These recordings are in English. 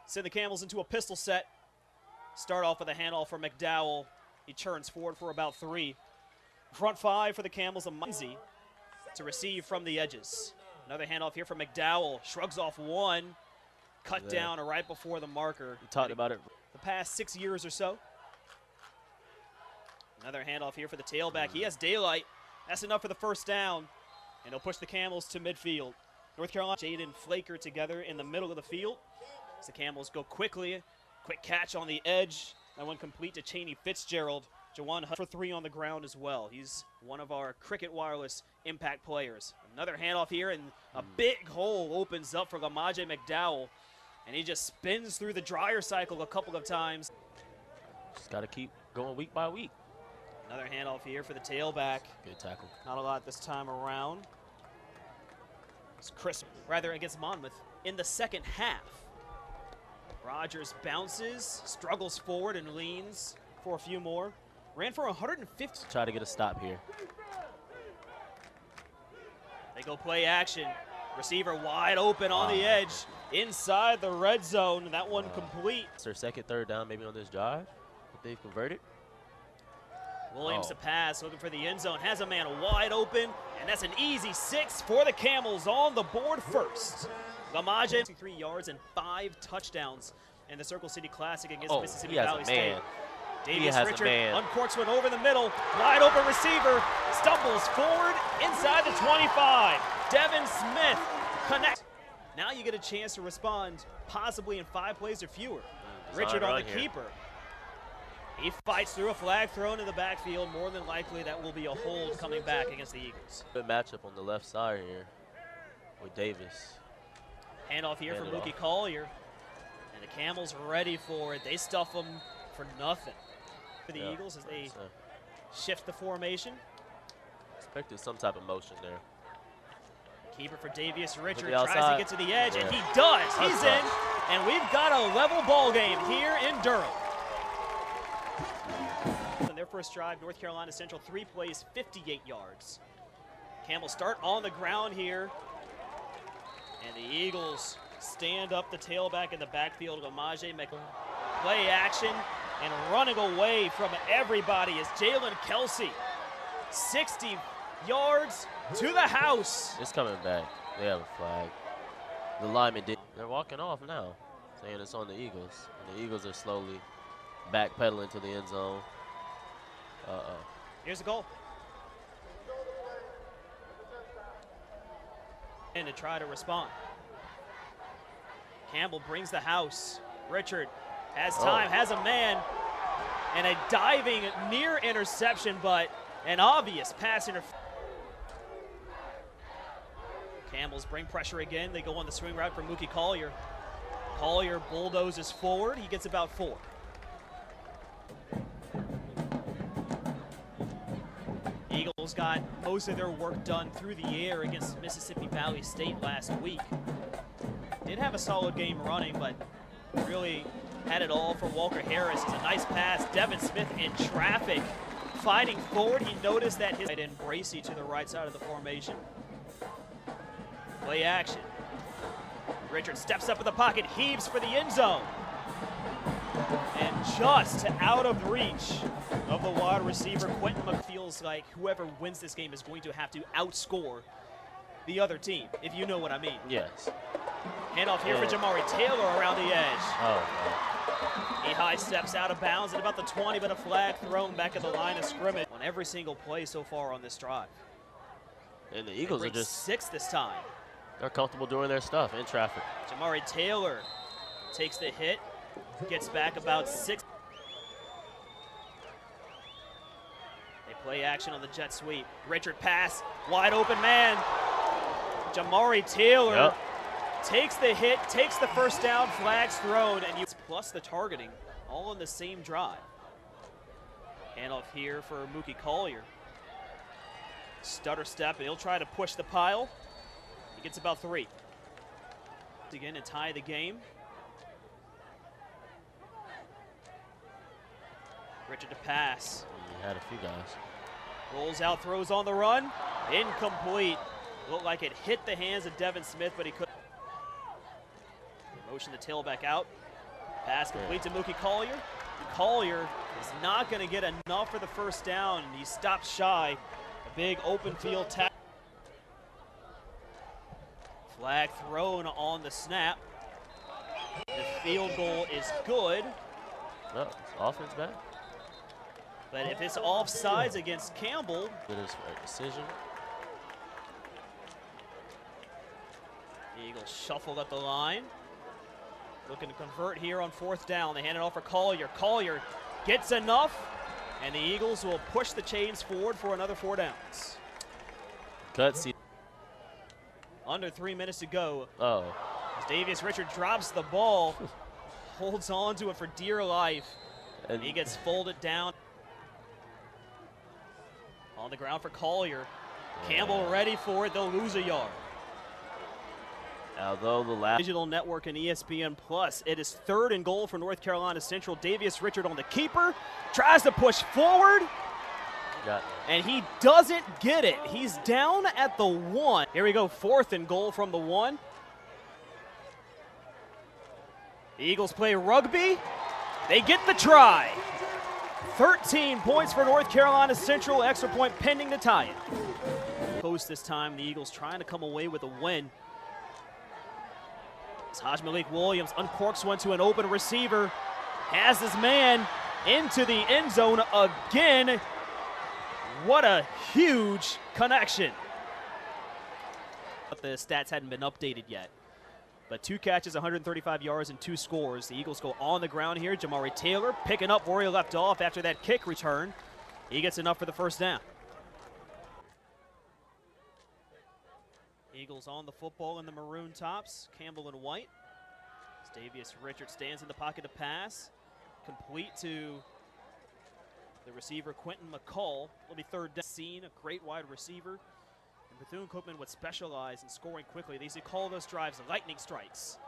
Send the Camels into a pistol set. Start off with a handoff for McDowell. He churns forward for about 3. Front 5 for the Camels, a Munzie to receive from the edges. Another handoff here for McDowell. Shrugs off 1. Cut down right before the marker. We talked about it the past 6 years or so. Another handoff here for the tailback. He has daylight. That's enough for the first down. And he'll push the Camels to midfield. North Carolina, Jaden Flaker together in the middle of the field. As the Camels go quickly. Quick catch on the edge. That one complete to Cheney Fitzgerald. Jawan Hutt for 3 on the ground as well. He's one of our Cricket Wireless impact players. Another handoff here, and a big hole opens up for Lamaje McDowell. And he just spins through the dryer cycle a couple of times. Just got to keep going week by week. Another handoff here for the tailback. Good tackle. Not a lot this time around. It's Chris, rather against Monmouth in the second half. Rogers bounces, struggles forward and leans for a few more. Ran for 150. Try to get a stop here. They go play action. Receiver wide open on the edge inside the red zone. That one complete. It's their second, third down maybe on this drive that they've converted. Williams to pass, looking for the end zone. Has a man wide open, and that's an easy 6 for the Camels on the board first. Lamaje, 3 yards and 5 touchdowns in the Circle City Classic against Mississippi Valley State. Davius Richard uncorks one over the middle. Wide open receiver. Stumbles forward inside the 25. Devin Smith connects. Now you get a chance to respond possibly in 5 plays or fewer. Richard on the keeper. He fights through a flag thrown in the backfield. More than likely that will be a hold coming back against the Eagles. Good matchup on the left side here with Davis. Handoff here for Mookie Collier. And the Camels ready for it. They stuff them for nothing. For the Eagles as they shift the formation. Expected some type of motion there. Keeper for Davius Richard tries to get to the edge, and he does. He's in, and we've got a level ball game here in Durham. In their first drive, North Carolina Central 3 plays, 58 yards. Campbell start on the ground here, and the Eagles stand up the tailback in the backfield. Lamaje McDowell. Play action, and running away from everybody is Jalen Kelsey. 60 yards to the house. It's coming back. They have a flag. The lineman did. They're walking off now, saying it's on the Eagles. And the Eagles are slowly backpedaling to the end zone. Here's the goal. And to try to respond. Campbell brings the house. Richard has time, has a man, and a diving near interception, but an obvious pass interference. Camels bring pressure again. They go on the swing route for Mookie Collier. Collier bulldozes forward. He gets about 4. Eagles got most of their work done through the air against Mississippi Valley State last week. Did have a solid game running, but really had it all for Walker Harris. It's a nice pass. Devin Smith in traffic. Fighting forward, he noticed that his and Bracey to the right side of the formation. Play action. Richard steps up in the pocket, heaves for the end zone. And just out of reach of the wide receiver, Quentin feels like whoever wins this game is going to have to outscore the other team, if you know what I mean. Yes. Handoff here for Jamari Taylor around the edge. He high steps out of bounds at about the 20, but a flag thrown back at the line of scrimmage on every single play so far on this drive. And the Eagles are just 6 this time. They're comfortable doing their stuff in traffic. Jamari Taylor takes the hit, gets back about 6. They play action on the jet sweep. Richard pass, wide open man. Jamari Taylor takes the hit, takes the first down, flags thrown, and plus the targeting, all in the same drive. Handoff here for Mookie Collier. Stutter step, and he'll try to push the pile. He gets about 3. Again to tie the game. Richard to pass. He had a few guys. Rolls out, throws on the run. Incomplete. Looked like it hit the hands of Devin Smith, but he couldn't. Motion the tailback out. Pass complete to Mookie Collier. Collier is not going to get enough for the first down, and he stopped shy. A big open field tackle. Flag thrown on the snap. The field goal is good. No, offense back. But if it's offsides against Campbell, it is for a decision. The Eagles shuffled up the line. Looking to convert here on fourth down. They hand it off for Collier. Collier gets enough, and the Eagles will push the chains forward for another 4 downs. Gutsy. Under 3 minutes to go. Oh. As Davius Richard drops the ball, holds on to it for dear life. And he gets folded down. On the ground for Collier. Yeah. Campbell ready for it. They'll lose a yard. Although the last digital network and ESPN Plus, it is 3rd and goal for North Carolina Central. Davius Richard on the keeper, tries to push forward, and he doesn't get it. He's down at the 1. Here we go, 4th and goal from the 1. The Eagles play rugby. They get the try. 13 points for North Carolina Central, extra point pending to tie it. Post this time, the Eagles trying to come away with a win. Haj Malik Williams uncorks one to an open receiver, has his man into the end zone again. What a huge connection. But the stats hadn't been updated yet. But 2 catches, 135 yards, and 2 scores. The Eagles go on the ground here. Jamari Taylor picking up where he left off after that kick return. He gets enough for the first down. Eagles on the football in the maroon tops, Campbell in white. Davius Richard stands in the pocket to pass. Complete to the receiver, Quentin McCall. Will be 3rd down. Seen a great wide receiver. And Bethune-Cookman would specialize in scoring quickly. They used to call those drives lightning strikes.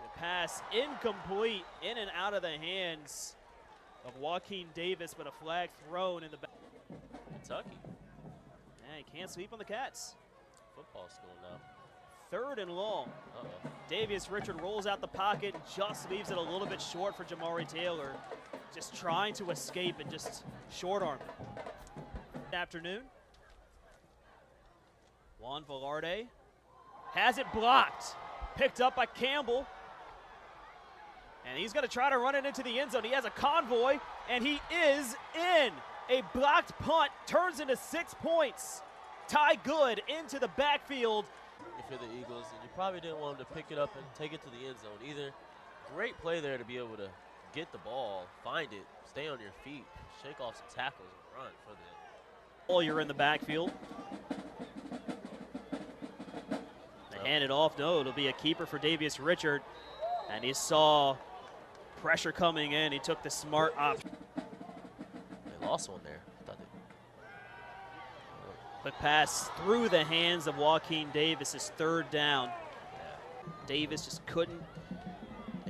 The pass incomplete, in and out of the hands of Joaquin Davis, but a flag thrown in the back. Kentucky. Yeah, he can't sweep on the Cats. Football school now. 3rd and long. Davius Richard rolls out the pocket, just leaves it a little bit short for Jamari Taylor. Just trying to escape and just short arm it. Afternoon. Juan Velarde has it blocked. Picked up by Campbell. And he's going to try to run it into the end zone. He has a convoy, and he is in. A blocked punt turns into 6 points. Ty Good into the backfield. If you're the Eagles, and you probably didn't want him to pick it up and take it to the end zone either. Great play there to be able to get the ball, find it, stay on your feet, shake off some tackles, and run for the. Oh, you're in the backfield. They hand it off. No, it'll be a keeper for Davius Richard. And he saw pressure coming in. He took the smart option. They lost one there. Quick pass through the hands of Joaquin Davis is 3rd down. Yeah. Davis just couldn't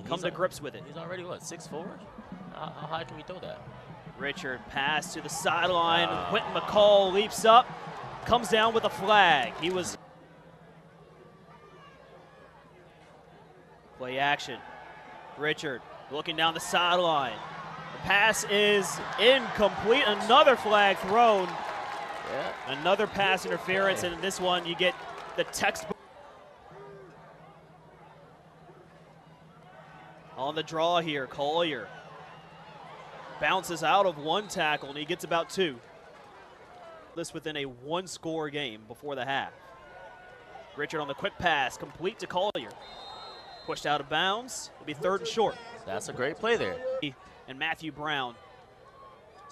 come to grips with it. He's already, what, 6'4"? How high can we throw that? Richard pass to the sideline. Quentin McCall leaps up, comes down with a flag. He was. Play action. Richard looking down the sideline. The pass is incomplete. Another flag thrown. Yeah. Another pass interference, and in this one you get the textbook. On the draw here, Collier bounces out of 1 tackle, and he gets about 2. This within a 1-score game before the half. Richard on the quick pass, complete to Collier. Pushed out of bounds, it'll be 3rd and short. That's a great play there. And Matthew Brown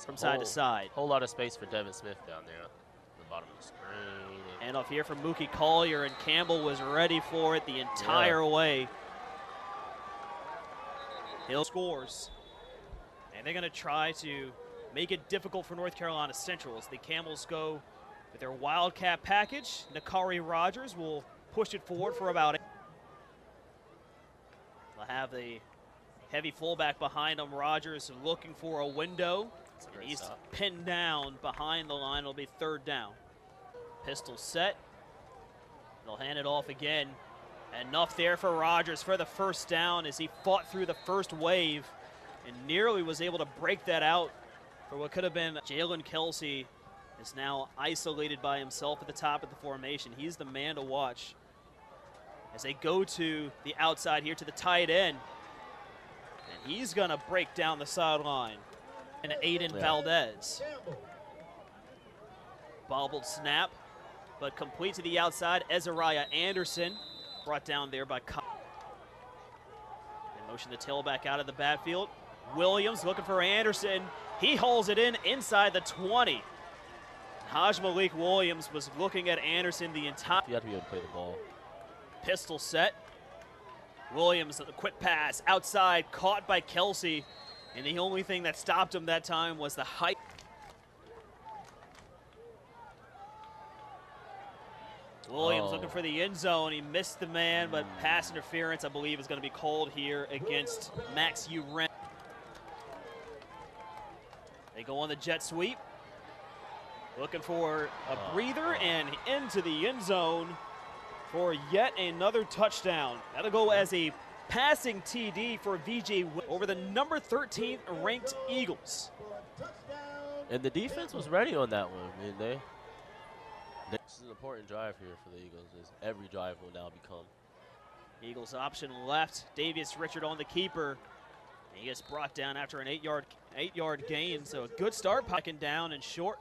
from side to side. Whole lot of space for Devin Smith down there at the bottom of the screen. And off here from Mookie Collier, and Campbell was ready for it the entire way. Hill scores. And they're going to try to make it difficult for North Carolina Central as the Camels go with their Wildcat package. Nakari Rogers will push it forward for about 8. They'll have the heavy fullback behind him. Rogers looking for a window. He's pinned down behind the line. It'll be 3rd down. Pistol set. They'll hand it off again Enough there for Rogers for the first down as he fought through the first wave and nearly was able to break that out for what could have been. Jalen Kelsey is now isolated by himself at the top of the formation. He's the man to watch as they go to the outside here to the tight end. And he's going to break down the sideline. And Aiden Valdez. Bobbled snap, but complete to the outside. Ezariah Anderson brought down there by Kyle. And motion the tailback out of the backfield. Williams looking for Anderson. He hauls it in inside the 20. Haj Malik Williams was looking at Anderson the entire. You have to be able to play the ball. Pistol set. Williams, a quick pass outside, caught by Kelsey. And the only thing that stopped him that time was the height. Williams looking for the end zone. He missed the man, but pass interference, I believe, is going to be called here against Max Uren. They go on the jet sweep. Looking for a breather and into the end zone for yet another touchdown. That'll go as a passing TD for VJ over the number 13 ranked Eagles. And the defense was ready on that one. I mean, this is an important drive here for the Eagles. As every drive will now become. Eagles option left. Davius Richard on the keeper. He gets brought down after an 8-yard gain. So a good start, packing down and short.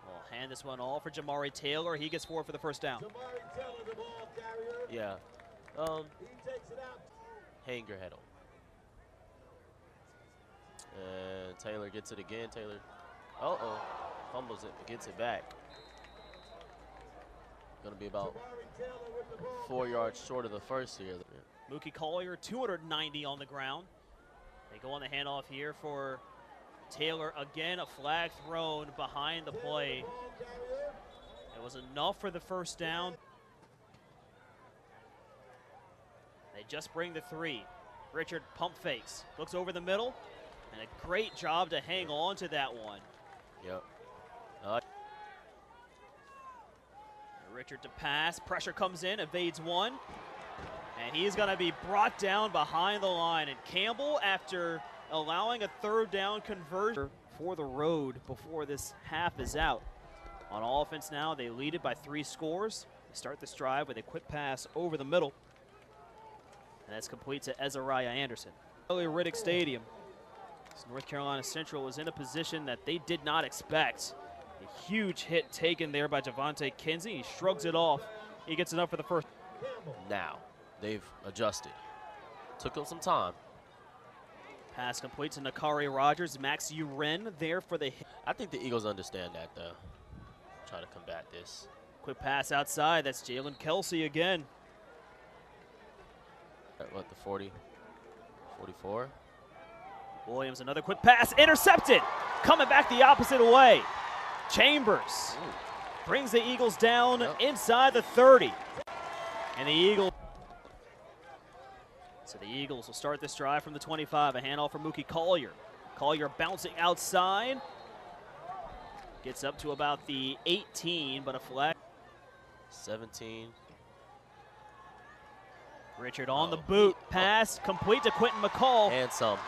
We'll hand this one off for Jamari Taylor. He gets 4 for the first down. Yeah. Hang your head on. And Taylor gets it again. Taylor, fumbles it, gets it back. Gonna be about 4 yards short of the first here. Mookie Collier, 290 on the ground. They go on the handoff here for Taylor. Again, a flag thrown behind the play. It was enough for the first down. They just bring the 3. Richard pump fakes, looks over the middle. And a great job to hang on to that one. Yep. Richard to pass. Pressure comes in, evades one. And he's going to be brought down behind the line. And Campbell, after allowing a third down conversion for the road before this half is out. On offense now, they lead it by 3 scores. They start this drive with a quick pass over the middle. And that's complete to Ezariah Anderson. Riddick Stadium. North Carolina Central was in a position that they did not expect. A huge hit taken there by Javonte Kinsey. He shrugs it off. He gets enough for the first. Now, they've adjusted. Took them some time. Pass complete to Nakari Rogers. Max Uren there for the hit. I think the Eagles understand that, though. Try to combat this. Quick pass outside. That's Jalen Kelsey again. At what, the 40? 44? Williams, another quick pass, intercepted. Coming back the opposite way. Chambers brings the Eagles down inside the 30. And the Eagles. So the Eagles will start this drive from the 25. A handoff for Mookie Collier. Collier bouncing outside. Gets up to about the 18, but a flag. 17. Richard on the boot. Pass complete to Quentin McCall. And some.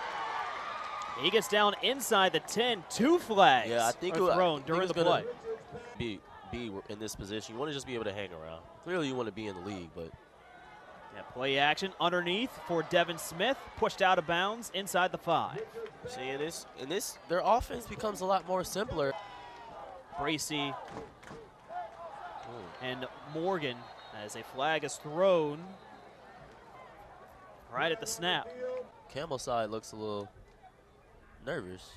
He gets down inside the 10. 2 flags are thrown during the play. Be in this position. You want to just be able to hang around. Clearly you want to be in the league, but. Yeah, play action underneath for Devin Smith. Pushed out of bounds inside the 5. See, in this, their offense becomes a lot more simpler. Bracy and Morgan as a flag is thrown right at the snap. Campbell side looks a little nervous.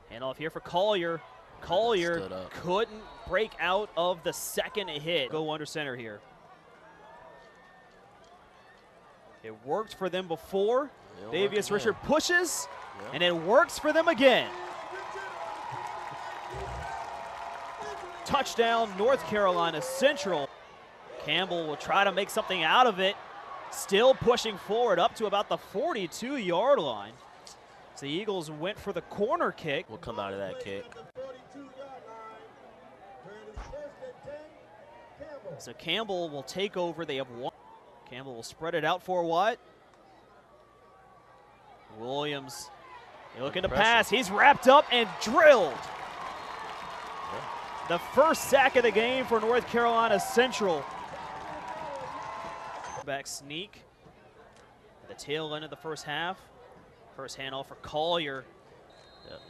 Hand off here for Collier. Collier couldn't break out of the second hit. Go under center here. It worked for them before. Davius Richard pushes, and it works for them again. Touchdown, North Carolina Central. Campbell will try to make something out of it. Still pushing forward up to about the 42-yard line. So the Eagles went for the corner kick. We'll come out of that kick. So Campbell will take over. They have one. Campbell will spread it out for Watt. Williams looking to pass. He's wrapped up and drilled. The first sack of the game for North Carolina Central. Back sneak. At the tail end of the first half. First handoff for Collier.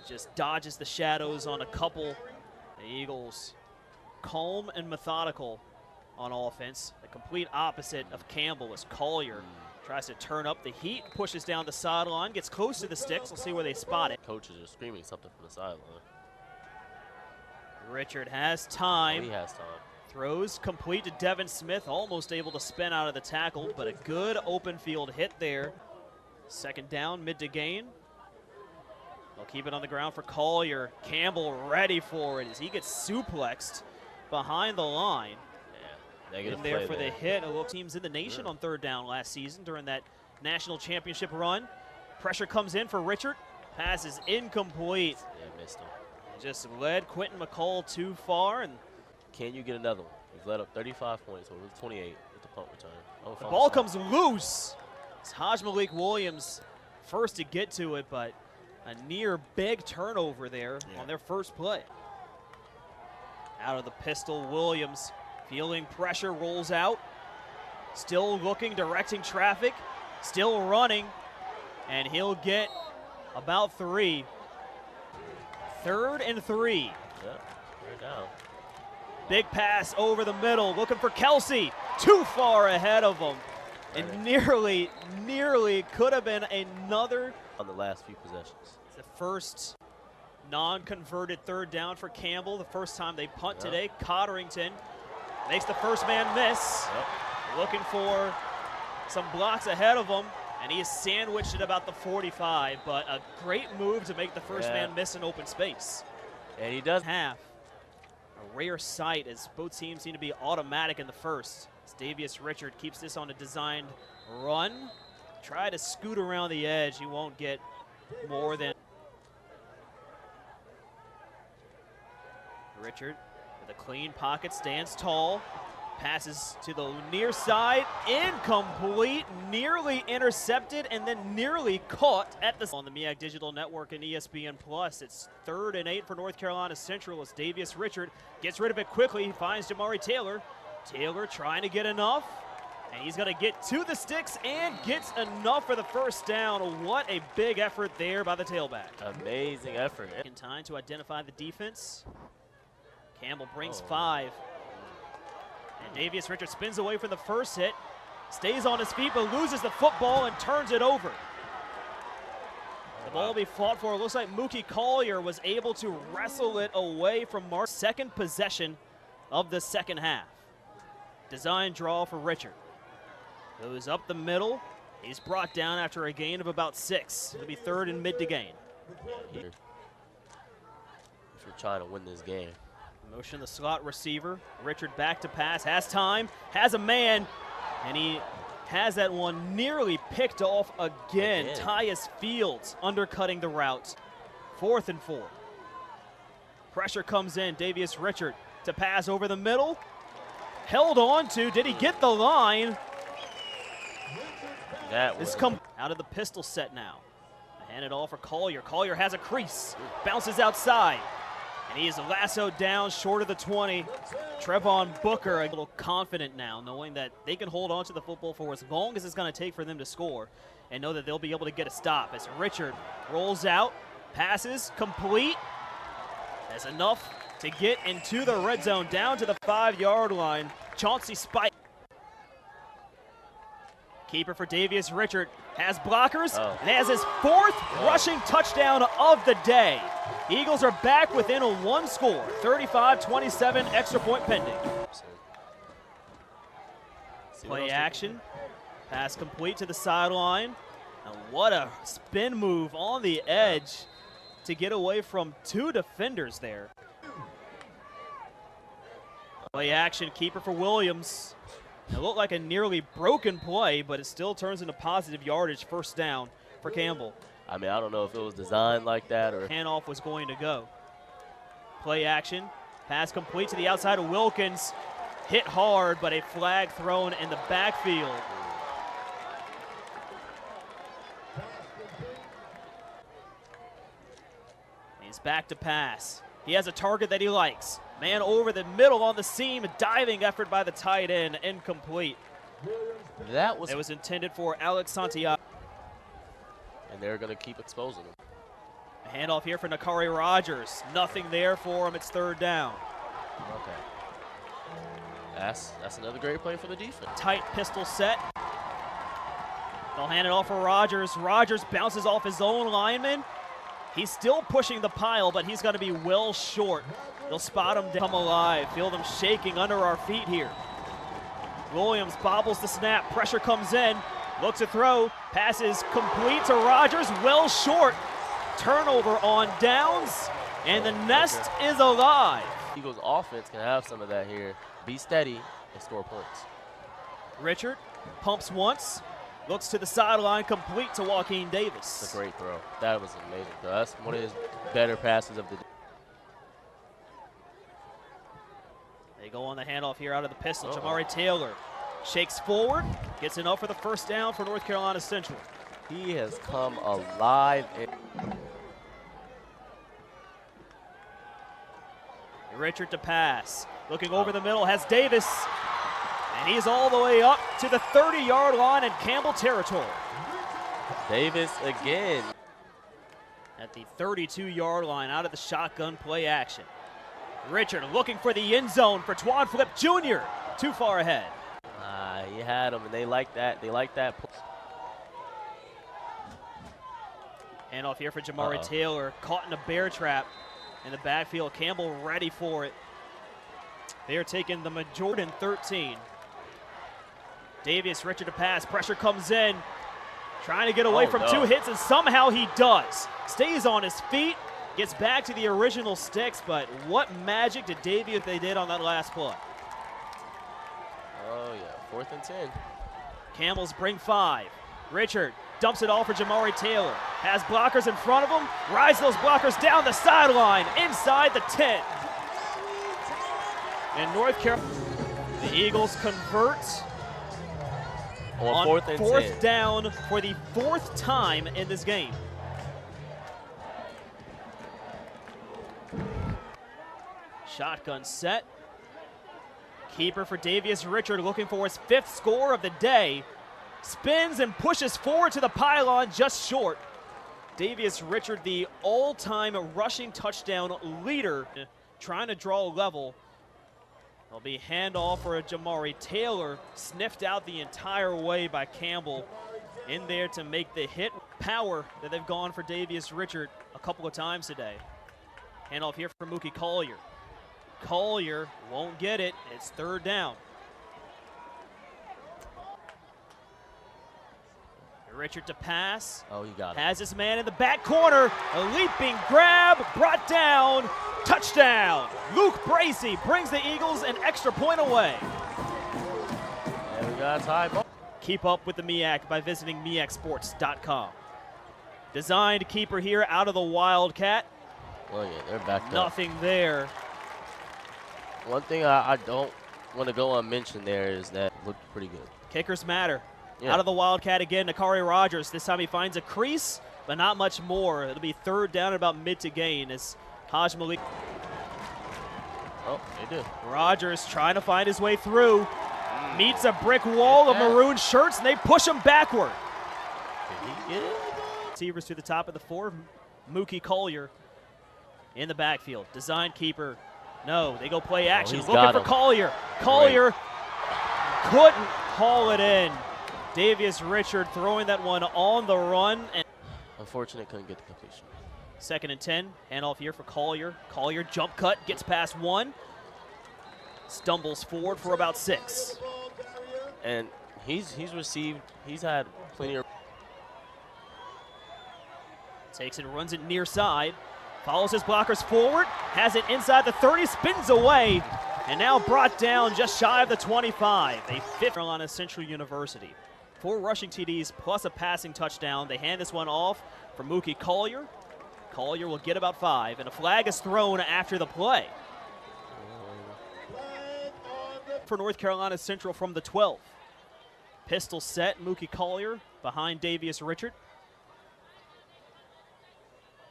Just dodges the shadows on a couple. The Eagles calm and methodical on offense. The complete opposite of Campbell as Collier tries to turn up the heat, pushes down the sideline, gets close to the sticks. We'll see where they spot it. Coaches are screaming something from the sideline. Richard has time. Oh, he has time. Throws complete to Devin Smith, almost able to spin out of the tackle, but a good open field hit there. Second down, mid to gain. They'll keep it on the ground for Collier. Campbell ready for it as he gets suplexed behind the line. Yeah, in there for the hit. A little teams in the nation on third down last season during that national championship run. Pressure comes in for Richard. Pass is incomplete. Yeah, missed him. Just led Quentin McCall too far. And can you get another one? He's led up 35 points, over 28 with the punt return. The ball comes loose. It's Haj Malik Williams first to get to it, but a near big turnover there on their first play. Out of the pistol, Williams feeling pressure, rolls out. Still looking, directing traffic, still running, and he'll get about 3. 3rd and 3. Yeah, they're down. Big pass over the middle, looking for Kelsey. Too far ahead of him. And nearly could have been another. On the last few possessions. The first non-converted third down for Campbell. The first time they punt today. Cotterington makes the first man miss. Looking for some blocks ahead of him. And he is sandwiched at about the 45. But a great move to make the first man miss in open space. And he does half. A rare sight as both teams seem to be automatic in the first. As Davius Richard keeps this on a designed run. Try to scoot around the edge. He won't get more than. Richard with a clean pocket, stands tall. Passes to the near side, incomplete, nearly intercepted, and then nearly caught at the on the MEAC Digital Network and ESPN Plus. It's 3rd and 8 for North Carolina Central as Davius Richard gets rid of it quickly. He finds Jamari Taylor. Taylor trying to get enough, and he's going to get to the sticks and gets enough for the first down. What a big effort there by the tailback. Amazing effort. In time to identify the defense. Campbell brings 5. And Davius Richard spins away from the first hit, stays on his feet, but loses the football and turns it over. The ball will be fought for. It looks like Mookie Collier was able to wrestle it away from Mark's second possession of the second half. Design draw for Richard. Goes up the middle. He's brought down after a gain of about 6. It'll be 3rd and mid to gain. If you're trying to win this game. Motion the slot receiver. Richard back to pass, has time, has a man, and he has that one nearly picked off again. Tyus Fields undercutting the route. 4th and 4. Pressure comes in. Davius Richard to pass over the middle. Held on to. Did he get the line? This comes out of the pistol set now. Hand it off for Collier. Collier has a crease. Bounces outside. And he is lassoed down short of the 20. Trevon Booker a little confident now, knowing that they can hold on to the football for as long as it's going to take for them to score and know that they'll be able to get a stop. As Richard rolls out, passes, complete. That's enough to get into the red zone, down to the 5-yard line. Chauncey Spike. Keeper for Davius Richard has blockers and has his 4th rushing touchdown of the day. Eagles are back within a 1 score, 35-27, extra point pending. Play action, pass complete to the sideline. And what a spin move on the edge to get away from 2 defenders there. Play action, keeper for Williams. It looked like a nearly broken play, but it still turns into positive yardage, first down for Campbell. I mean, I don't know if it was designed like that or. Handoff was going to go. Play action, pass complete to the outside of Wilkins. hit hard, but a flag thrown in the backfield. He's back to pass. He has a target that he likes. Man over the middle on the seam, diving effort by the tight end, incomplete. It was intended for Alex Santiago. And they're going to keep exposing him. A handoff here for Nakari Rogers. Nothing there for him. It's third down. Okay. That's another great play for the defense. Tight pistol set. They'll hand it off for Rogers. Rogers bounces off his own lineman. He's still pushing the pile, but he's going to be well short. They'll spot him come alive. Feel them shaking under our feet here. Williams bobbles the snap. Pressure comes in. Looks to throw. Passes complete to Rogers. Well short. Turnover on downs. And the nest is alive. Eagles offense can have some of that here. Be steady and score points. Richard pumps once. Looks to the sideline, complete to Joaquin Davis. That's a great throw. That was amazing throw. That's one of his better passes of the day. They go on the handoff here out of the pistol. Jamari Taylor shakes forward, gets enough for the first down for North Carolina Central. He has come alive. Richard to pass. Looking over the middle, has Davis. And he's all the way up to the 30-yard line in Campbell territory. Davis again. At the 32-yard line out of the shotgun play action. Richard looking for the end zone for Twan Flip Jr. Too far ahead. He had him, and they like that. They like that. Handoff here for Jamari Taylor. Caught in a bear trap in the backfield. Campbell ready for it. They are taking the majority in 13. Davius Richard to pass. Pressure comes in. Trying to get away from two hits, and somehow he does. Stays on his feet. Gets back to the original sticks, but what magic did Davius they did on that last play? Oh, yeah. 4th and 10. Camels bring 5. Richard dumps it all for Jamari Taylor. Has blockers in front of him. Rides those blockers down the sideline, inside the 10. And North Carolina, the Eagles convert on 4th down for the 4th time in this game. Shotgun set. Keeper for Davius Richard looking for his 5th score of the day. Spins and pushes forward to the pylon just short. Davius Richard, the all-time rushing touchdown leader, trying to draw a level. There'll be handoff for a Jamari Taylor, sniffed out the entire way by Campbell. In there to make the hit. Power that they've gone for Davius Richard a couple of times today. Handoff here for Mookie Collier. Collier won't get it. It's 3rd down. Richard to pass. Oh, he got it. Has his man in the back corner. A leaping grab, brought down. Touchdown. Luke Bracey brings the Eagles an extra point away. And we got a tie ball. Keep up with the MEAC by visiting MEACsports.com. Designed keeper here out of the Wildcat. Oh, yeah, they're backed up. Nothing there. One thing I don't want to go unmentioned there is that it looked pretty good. Kickers matter. Yeah. Out of the Wildcat again, Nakari Rogers. This time he finds a crease, but not much more. It'll be 3rd down about mid to gain as Haj Malik. Oh, they do. Rogers trying to find his way through. Meets a brick wall of maroon shirts, and they push him backward. Did he get it? Receivers to the top of the 4. Mookie Collier in the backfield. Design keeper. No, they go play action. Looking for Collier. Collier couldn't haul it in. Davius Richard throwing that one on the run. And unfortunate, couldn't get the completion. 2nd and 10. Handoff here for Collier. Collier jump cut, gets past 1. Stumbles forward for about 6. And he's had plenty of. Takes and runs it near side. Follows his blockers forward. Has it inside the 30, spins away. And now brought down just shy of the 25. A 5th Carolina Central University. 4 rushing TDs plus a passing touchdown. They hand this one off for Mookie Collier. Collier will get about 5, and a flag is thrown after the play. for North Carolina Central from the 12. Pistol set, Mookie Collier behind Davius Richard.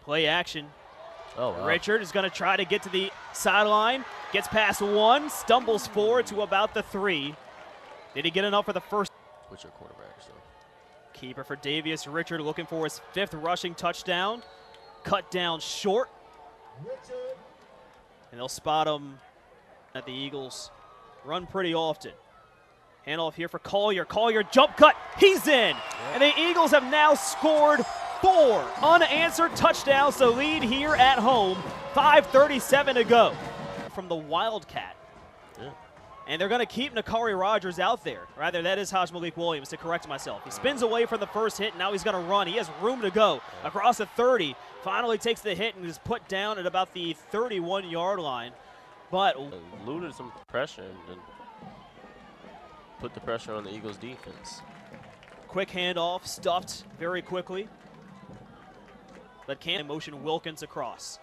Play action. Oh, wow. Richard is going to try to get to the sideline. Gets past one, stumbles forward to about the 3. Did he get enough for the first? What's your quarterback, so? Keeper for Davius Richard looking for his 5th rushing touchdown. Cut down short. And they'll spot him at the Eagles. Run pretty often. Handoff here for Collier. Collier jump cut. He's in. And the Eagles have now scored 4 unanswered touchdowns to lead here at home. 5:37 to go from the Wildcat. Yeah. And they're going to keep Nakari Rogers out there. Rather, that is Haj Malik Williams, to correct myself. He spins away from the first hit, and now he's going to run. He has room to go across the 30. Finally takes the hit and is put down at about the 31-yard line. But eluded some pressure and put the pressure on the Eagles' defense. Quick handoff, stuffed very quickly. But can't motion Wilkins across.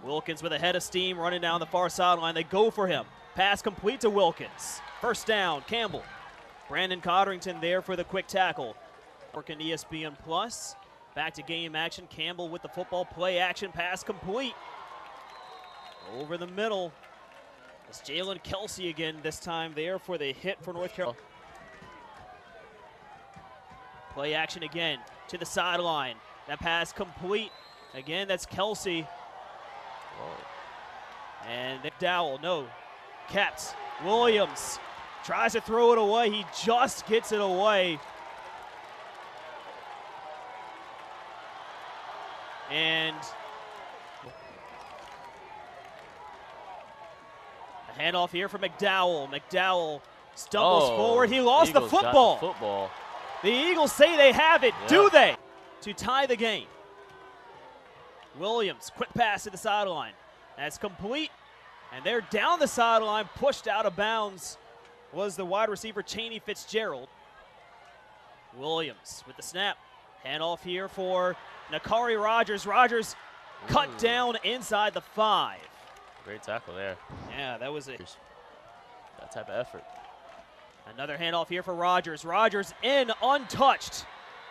Wilkins with a head of steam running down the far sideline. They go for him. Pass complete to Wilkins. First down, Campbell. Brandon Codrington there for the quick tackle. Working ESPN Plus. Back to game action. Campbell with the football. Play action. Pass complete. Over the middle. It's Jalen Kelsey again, this time there for the hit for North Carolina. Play action again to the sideline. That pass complete. Again, that's Kelsey. Whoa. And McDowell, no. Kept. Williams tries to throw it away. He just gets it away. And a handoff here for McDowell. McDowell stumbles forward. He lost the football. The Eagles say they have it. Yeah. Do they? To tie the game. Williams, quick pass to the sideline. That's complete. And they're down the sideline, pushed out of bounds was the wide receiver Chaney Fitzgerald. Williams with the snap. Handoff here for Nakari Rogers. Rogers cut down inside the 5. Great tackle there. Yeah, that was it. That type of effort. Another handoff here for Rogers. Rogers in untouched.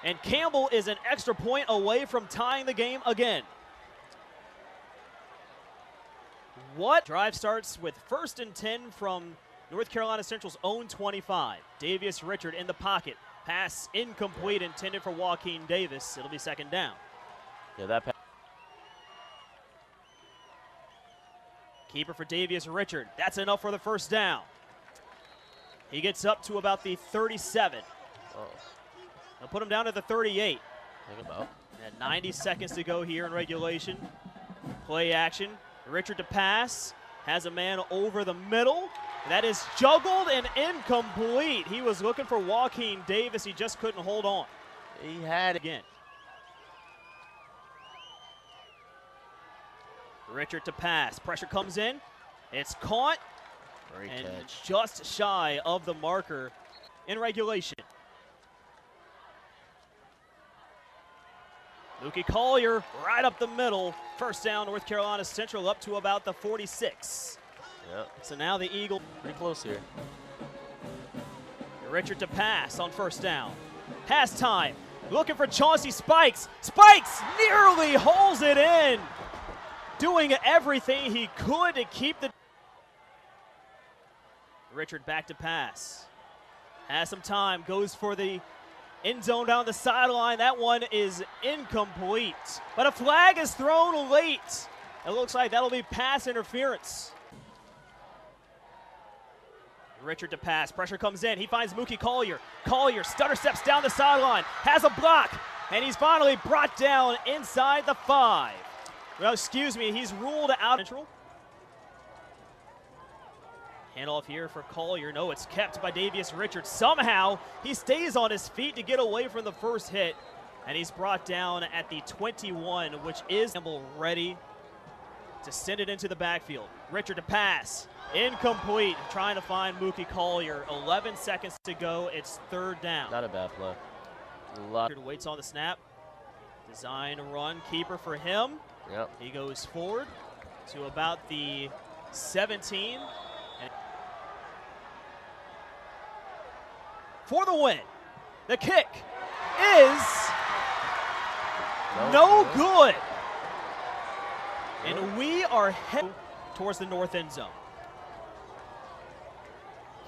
And Campbell is an extra point away from tying the game again. What? Drive starts with 1st and 10 from North Carolina Central's own 25. Davius Richard in the pocket. Pass incomplete, intended for Joaquin Davis. It'll be 2nd down. Yeah, that pass. Keeper for Davius Richard. That's enough for the 1st down. He gets up to about the 37. They'll put him down to the 38. Think about. And 90 seconds to go here in regulation. Play action. Richard to pass. Has a man over the middle. That is juggled and incomplete. He was looking for Joaquin Davis. He just couldn't hold on. He had it again. Richard to pass. Pressure comes in. It's caught. Great and catch. Just shy of the marker in regulation. Mookie Collier right up the middle. 1st down, North Carolina Central up to about the 46. Yep. So now the Eagle pretty close here. Richard to pass on 1st down. Pass time. Looking for Chauncey Spikes. Spikes nearly holds it in. Doing everything he could to keep the... Richard back to pass. Has some time. Goes for the end zone down the sideline. That one is incomplete. But a flag is thrown late. It looks like that'll be pass interference. Richard to pass. Pressure comes in. He finds Mookie Collier. Collier stutter steps down the sideline. Has a block. And he's finally brought down inside the 5. Well, excuse me. He's ruled out. Handoff here for Collier. No, it's kept by Davius Richard. Somehow, he stays on his feet to get away from the first hit. And he's brought down at the 21, which is Campbell ready to send it into the backfield. Richard to pass. Incomplete. Trying to find Mookie Collier. 11 seconds to go. It's 3rd down. Not a bad play. Richard waits on the snap. Design run. Keeper for him. Yep. He goes forward to about the 17. for the win. The kick is no good. And we are heading towards the north end zone.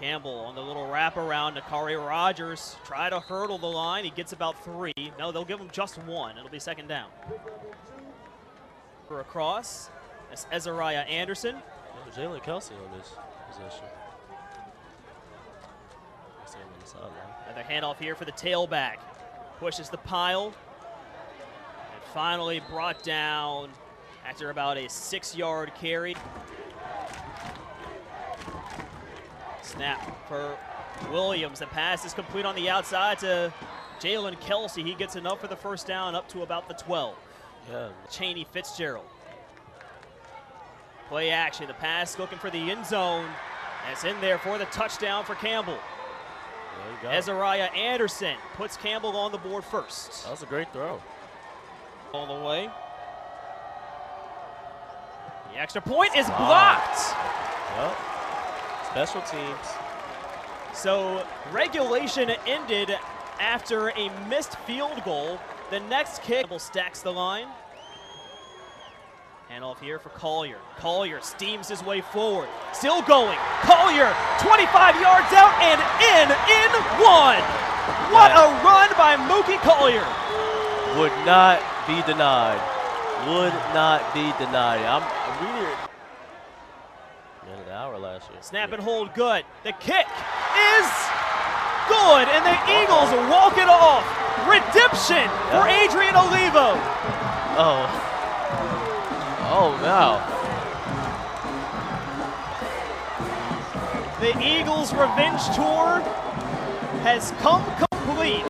Campbell on the little wraparound to Kari Rogers. Try to hurdle the line. He gets about 3. No, they'll give him just 1. It'll be second down. For across, that's Ezariah Anderson. Jalen Kelsey on this position. Another handoff here for the tailback. Pushes the pile. And finally brought down after about a 6-yard carry. Snap for Williams. The pass is complete on the outside to Jalen Kelsey. He gets enough for the first down up to about the 12. Yeah. Cheney Fitzgerald. Play action. The pass looking for the end zone. That's in there for the touchdown for Campbell. Ezariah Anderson puts Campbell on the board first. That was a great throw. All the way. The extra point is blocked. Yep. Special teams. So regulation ended after a missed field goal. The next kick stacks the line. Handoff here for Collier. Collier steams his way forward. Still going. Collier, 25 yards out and in 1. What a run by Mookie Collier. Would not be denied. Would not be denied. I'm reading it. Man of the hour last year. Snap and hold good. The kick is good, and the Eagles walk it off. Redemption for Adrian Olivo. Oh. Oh, wow. The Eagles' revenge tour has come complete.